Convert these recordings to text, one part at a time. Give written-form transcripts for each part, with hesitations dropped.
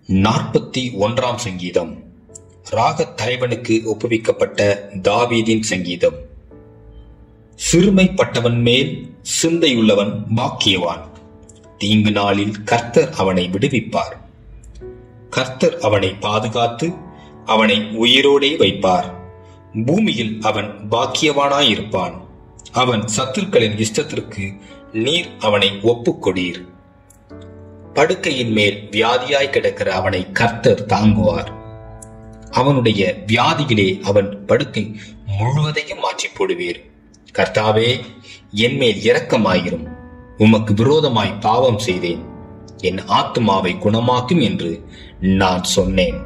41 சங்கீதம். ராகத் தலைவனுக்கு ஒப்புவிக்கப்பட்ட தாவீதின் சங்கீதம். சிறுமைப்பட்டவன் மேல் சிந்தையுள்ளவன் பாக்கியவான். தீங்கு நாளில் கர்த்தர் அவனை விடுவிப்பார். கர்த்தர் அவனை பாதுகாத்து அவனை உயிரோடே வைப்பார். பூமியில் அவன் பாக்கியவானாயிருப்பான். அவன் சத்துருக்களின் இஷ்டத்திற்கு நீர் அவனை ஒப்புக்கொடீர். படுக்கையின் மேல் வியாதியாய் கிடக்கிற அவனை கர்த்தர் தாங்குவார். அவனுடைய வியாதியிலே அவன் படுக்கை முழுவதையும் மாற்றி போடுவீர். கர்த்தாவே, என் மேல் இரக்கமாயிரும். உமக்கு விரோதமாய் பாவம் செய்தேன். என் ஆத்துமாவை குணமாக்கும் என்று நான் சொன்னேன்.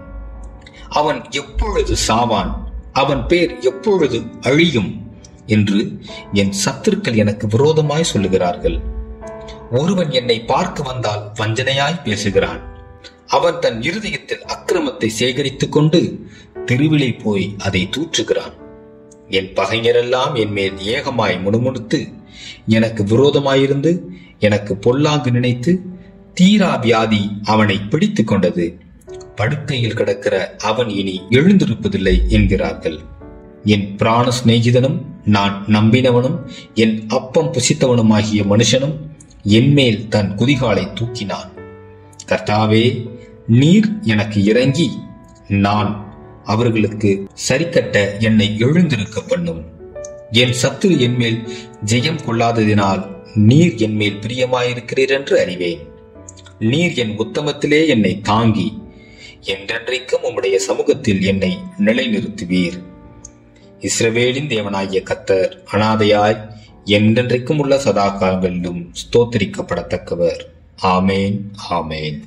அவன் எப்பொழுது சாவான்? அவன் பேர் எப்பொழுது அழியும் என்று என் சத்துருக்கள் எனக்கு விரோதமாய் சொல்லுகிறார்கள். ஒருவன் என்னை பார்க்க வந்தால் வஞ்சனையாய் பேசுகிறான். அவன் தன் இருதயத்தில் அக்கிரமத்தை சேகரித்துக் கொண்டு தெருவிலே போய் அதை தூற்றுகிறான். என் பகைஞரெல்லாம் என் மேல் ஏகமாய் முணுமுணுத்து எனக்கு விரோதமாயிருந்து எனக்கு பொல்லாங்கு நினைத்து தீரா வியாதி அவனை பிடித்துக் கொண்டது. படுக்கையில் கிடக்கிற அவன் இனி எழுந்திருப்பதில்லை என்கிறார்கள். என் பிராண சிநேகிதனும் நான் நம்பினவனும் என் அப்பம் புசித்தவனுமாகிய மனுஷனும் என்மேல் தன் குதிகாலை தூக்கினான். கர்த்தாவே, நீர் எனக்கு இறங்கி நான் அவர்களுக்கு சரிக்கட்ட என்னை எழுந்திருக்க பண்ணும். என் சத்துரு என்மேல் ஜெயம் கொள்ளாததினால் நீர் என்மேல் பிரியமாயிருக்கிறீர் என்று அறிவேன். நீர் என் உத்தமத்திலே என்னை தாங்கி என்றென்றைக்கும் உம்முடைய சமூகத்தில் என்னை நிலைநிறுத்துவீர். இஸ்ரவேலின் தேவனாகிய கர்த்தர் அனாதையாய் என்றென்றைக்கும் உள்ள சதா காலங்களிலும் ஸ்தோத்திரிக்கப்படத்தக்கவர். ஆமேன், ஆமேன்.